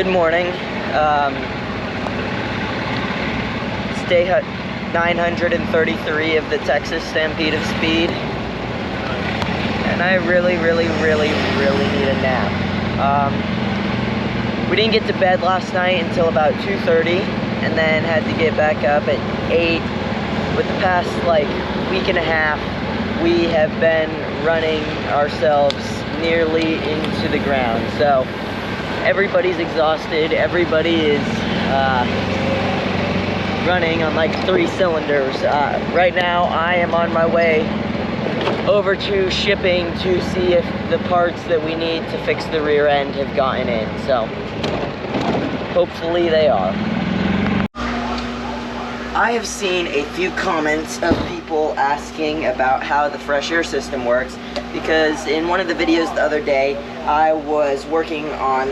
Good morning. It's day 933 of the Texas Stampede of Speed. And I really need a nap. We didn't get to bed last night until about 2:30 and then had to get back up at 8. With the past week and a half, we have been running ourselves nearly into the ground. So everybody's exhausted. Everybody is running on 3 cylinders. Right now I am on my way over to shipping to see if the parts that we need to fix the rear end have gotten in. So hopefully they are. I have seen a few comments of people asking about how the fresh air system works, because in one of the videos the other day I was working on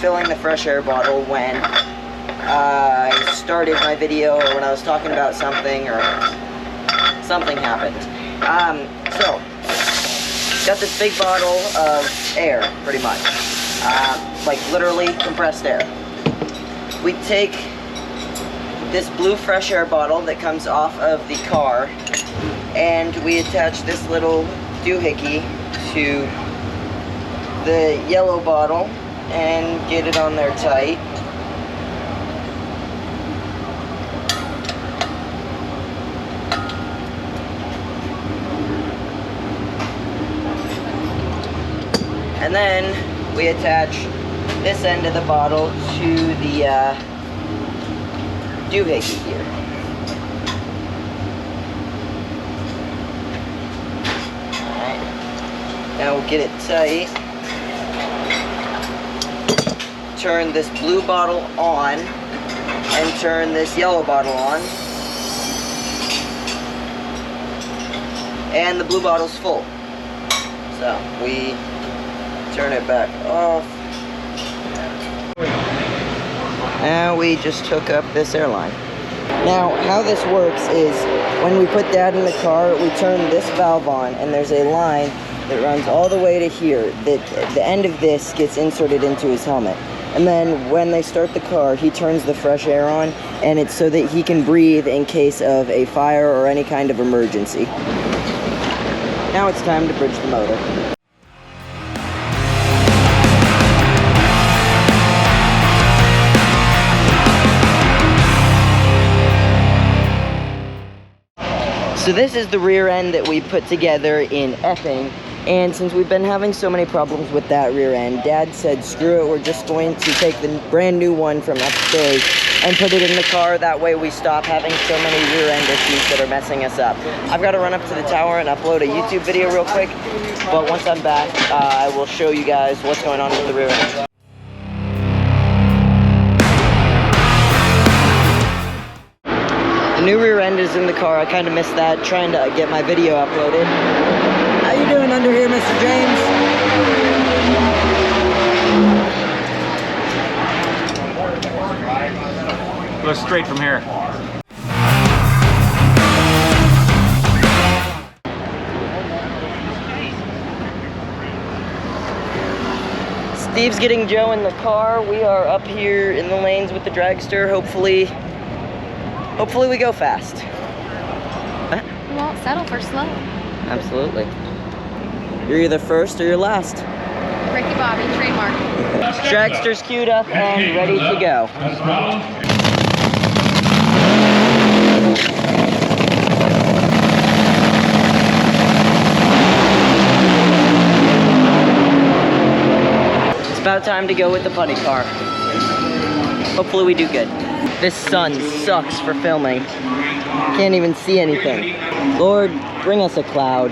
filling the fresh air bottle when I started my video, or when I was talking about something, or something happened. So got this big bottle of air, pretty much, literally compressed air. We take this blue fresh air bottle that comes off of the car, and we attach this little doohickey to the yellow bottle and get it on there tight. And then we attach this end of the bottle to the doohickey here. Alright, now we'll get it tight. Turn this blue bottle on and turn this yellow bottle on. And the blue bottle's full. So we turn it back off. Now we just hook up this airline. Now how this works is when we put Dad in the car, we turn this valve on, and there's a line that runs all the way to here. The end of this gets inserted into his helmet. And then when they start the car, he turns the fresh air on, and it's so that he can breathe in case of a fire or any kind of emergency. Now it's time to bridge the motor. So this is the rear end that we put together in Epping, and since we've been having so many problems with that rear end, Dad said screw it, we're just going to take the brand new one from upstairs and put it in the car. That way we stop having so many rear end issues that are messing us up. I've got to run up to the tower and upload a YouTube video real quick, but once I'm back, I will show you guys what's going on with the rear end. The new rear end is in the car. I kind of missed that, trying to get my video uploaded. How you doing under here, Mr. James? Go straight from here. Steve's getting Joe in the car. We are up here in the lanes with the dragster. Hopefully we go fast. We won't settle for slow. Absolutely. You're either first or you're last. Ricky Bobby, trademark. Dragster's queued up and ready to go. It's about time to go with the putty car. Hopefully we do good. This sun sucks for filming. Can't even see anything. Lord, bring us a cloud.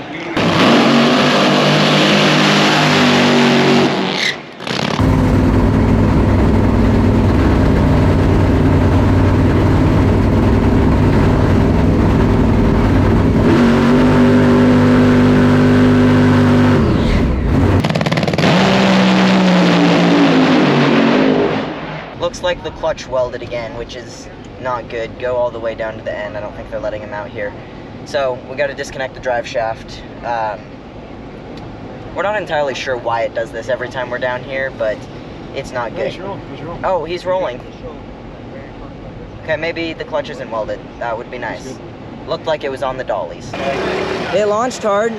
Looks like the clutch welded again, which is not good. Go all the way down to the end. I don't think they're letting him out here. So we got to disconnect the drive shaft. We're not entirely sure why it does this every time we're down here, but it's not good. Oh, he's rolling. Okay, maybe the clutch isn't welded. That would be nice. Looked like it was on the dollies. It launched hard.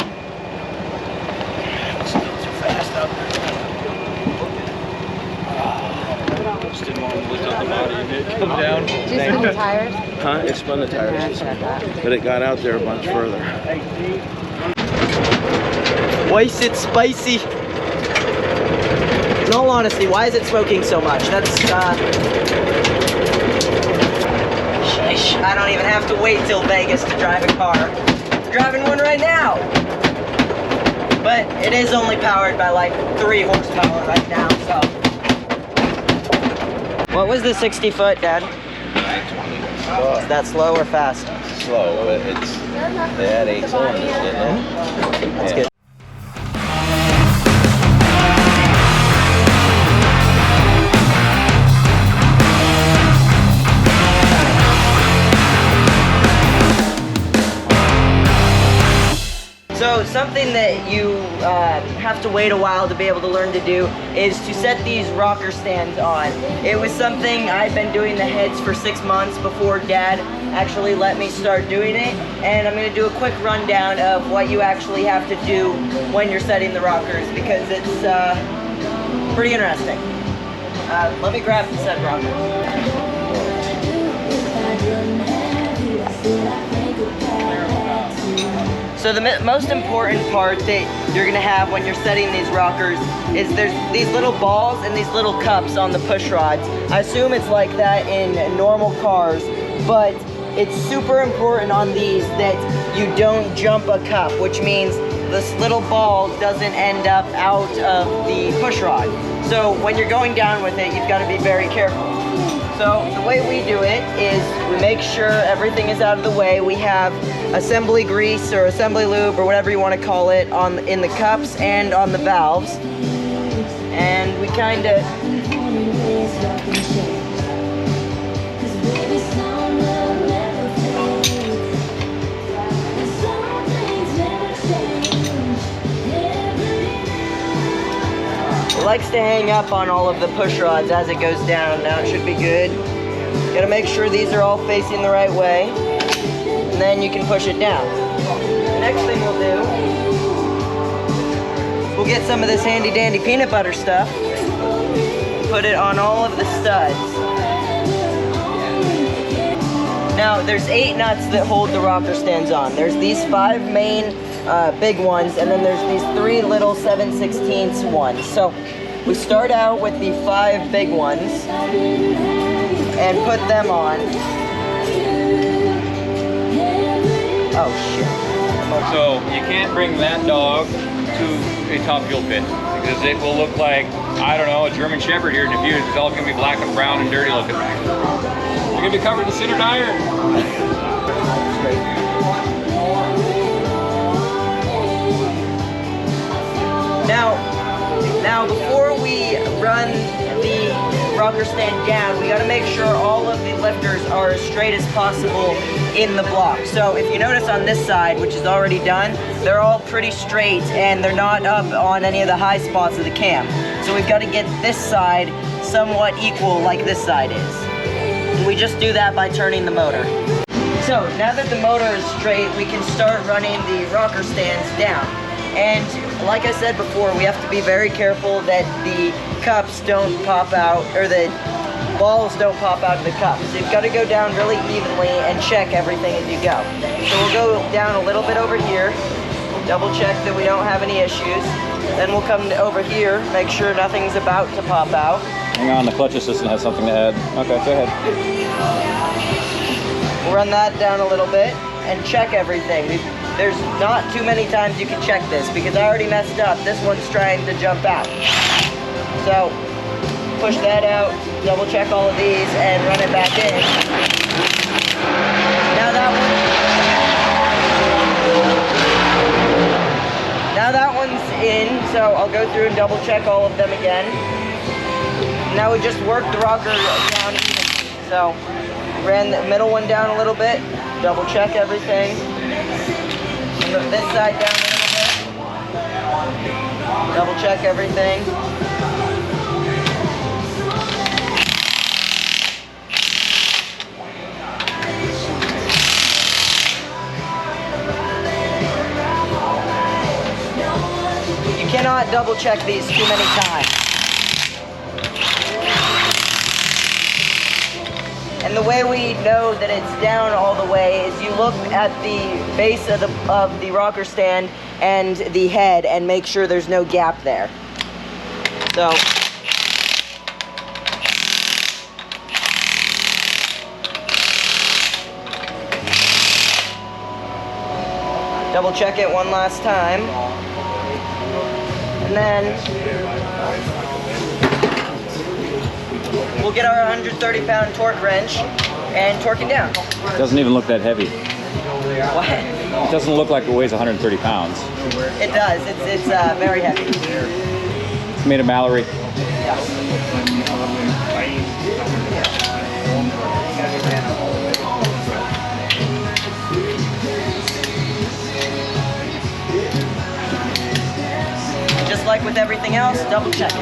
Just didn't want to lift up the body and it come down. Just spin the tires. Huh? It spun the tires, but it got out there a bunch further. Why is it spicy? In all honesty, why is it smoking so much? That's, sheesh, I don't even have to wait till Vegas to drive a car. I'm driving one right now. But it is only powered by like 3 horsepower right now, so. What was the 60 foot, Dad? 920. Is that slow or fast? Slow, but they had 8 cylinders, didn't they? That's good. So something that you have to wait a while to be able to learn to do is to set these rocker stands on. It was something I've been doing the heads for 6 months before Dad actually let me start doing it, and I'm going to do a quick rundown of what you actually have to do when you're setting the rockers, because it's pretty interesting. Let me grab the set rocker. So the most important part that you're gonna have when you're setting these rockers is there's these little balls and these little cups on the push rods. I assume it's like that in normal cars, but it's super important on these that you don't jump a cup, which means this little ball doesn't end up out of the push rod. So when you're going down with it, you've got to be very careful. So the way we do it is we make sure everything is out of the way. We have assembly grease or assembly lube or whatever you want to call it in the cups and on the valves. And we kind of likes to hang up on all of the push rods as it goes down. Now it should be good. Gotta make sure these are all facing the right way, and then you can push it down. The next thing we'll do, we'll get some of this handy dandy peanut butter stuff, put it on all of the studs. Now there's 8 nuts that hold the rocker stands on. There's these 5 main big ones, and then there's these 3 little 7/16 ones. So we start out with the 5 big ones and put them on. Oh shit. So you can't bring that dog to a top fuel pit because it will look like, I don't know, a German Shepherd here in a few. It's all gonna be black and brown and dirty looking. You're gonna be covered in sintered iron. Now before we run the rocker stand down, we got to make sure all of the lifters are as straight as possible in the block. So if you notice on this side, which is already done, they're all pretty straight and they're not up on any of the high spots of the cam. So we've got to get this side somewhat equal like this side is. And we just do that by turning the motor. So now that the motor is straight, we can start running the rocker stands down. And like I said before, we have to be very careful that the cups don't pop out, or the balls don't pop out of the cups. So you've got to go down really evenly and check everything as you go. So we'll go down a little bit over here, double check that we don't have any issues. Then we'll come over here, make sure nothing's about to pop out. Hang on, the clutch assistant has something to add. Okay, go ahead. We'll run that down a little bit and check everything. There's not too many times you can check this because I already messed up. This one's trying to jump out. So push that out, double check all of these, and run it back in. Now that one's in, so I'll go through and double check all of them again. Now we just work the rocker down evenly. So ran the middle one down a little bit, double check everything. This side down a little bit. Double check everything. not double check these too many times. And the way we know that it's down all the way is you look at the base of the rocker stand and the head and make sure there's no gap there. So double check it one last time. And then we'll get our 130-pound torque wrench and torque it down. Doesn't even look that heavy. What? It doesn't look like it weighs 130 pounds. It does. It's very heavy. It's made of Mallory. Just like with everything else, double check it.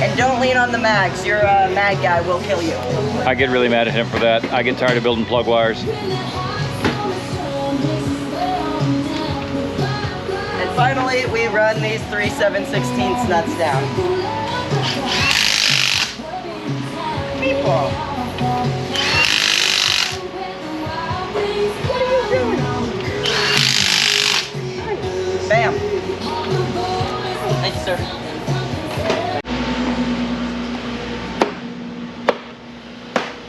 And don't lean on the mags. Your mag guy will kill you. I get really mad at him for that. I get tired of building plug wires. And finally, we run these 3 7/16 nuts down. Meatball. What are you doing? Bam. Thank you, sir.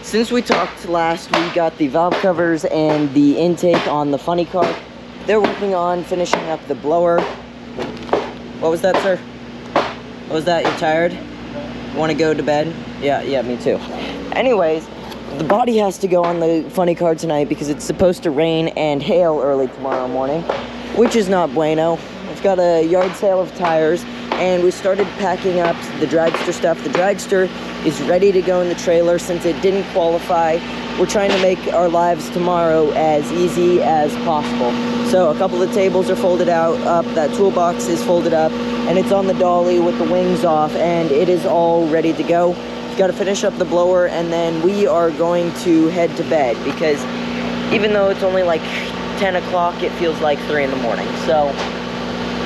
Since we talked last, we got the valve covers and the intake on the funny car. They're working on finishing up the blower. What was that, sir? What was that? You're tired? Want to go to bed? Yeah, me too. Anyways, the body has to go on the funny car tonight because it's supposed to rain and hail early tomorrow morning, which is not bueno. I've got a yard sale of tires, and we started packing up the dragster stuff. The dragster is ready to go in the trailer since it didn't qualify. We're trying to make our lives tomorrow as easy as possible. So a couple of tables are folded up, that toolbox is folded up, and it's on the dolly with the wings off, and it is all ready to go. We've got to finish up the blower, and then we are going to head to bed because even though it's only like 10 o'clock, it feels like 3 in the morning. So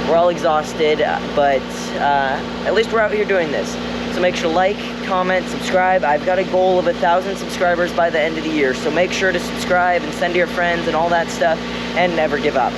we're all exhausted, but at least we're out here doing this. So make sure to like, comment, subscribe. I've got a goal of 1,000 subscribers by the end of the year. So make sure to subscribe and send to your friends and all that stuff, and never give up.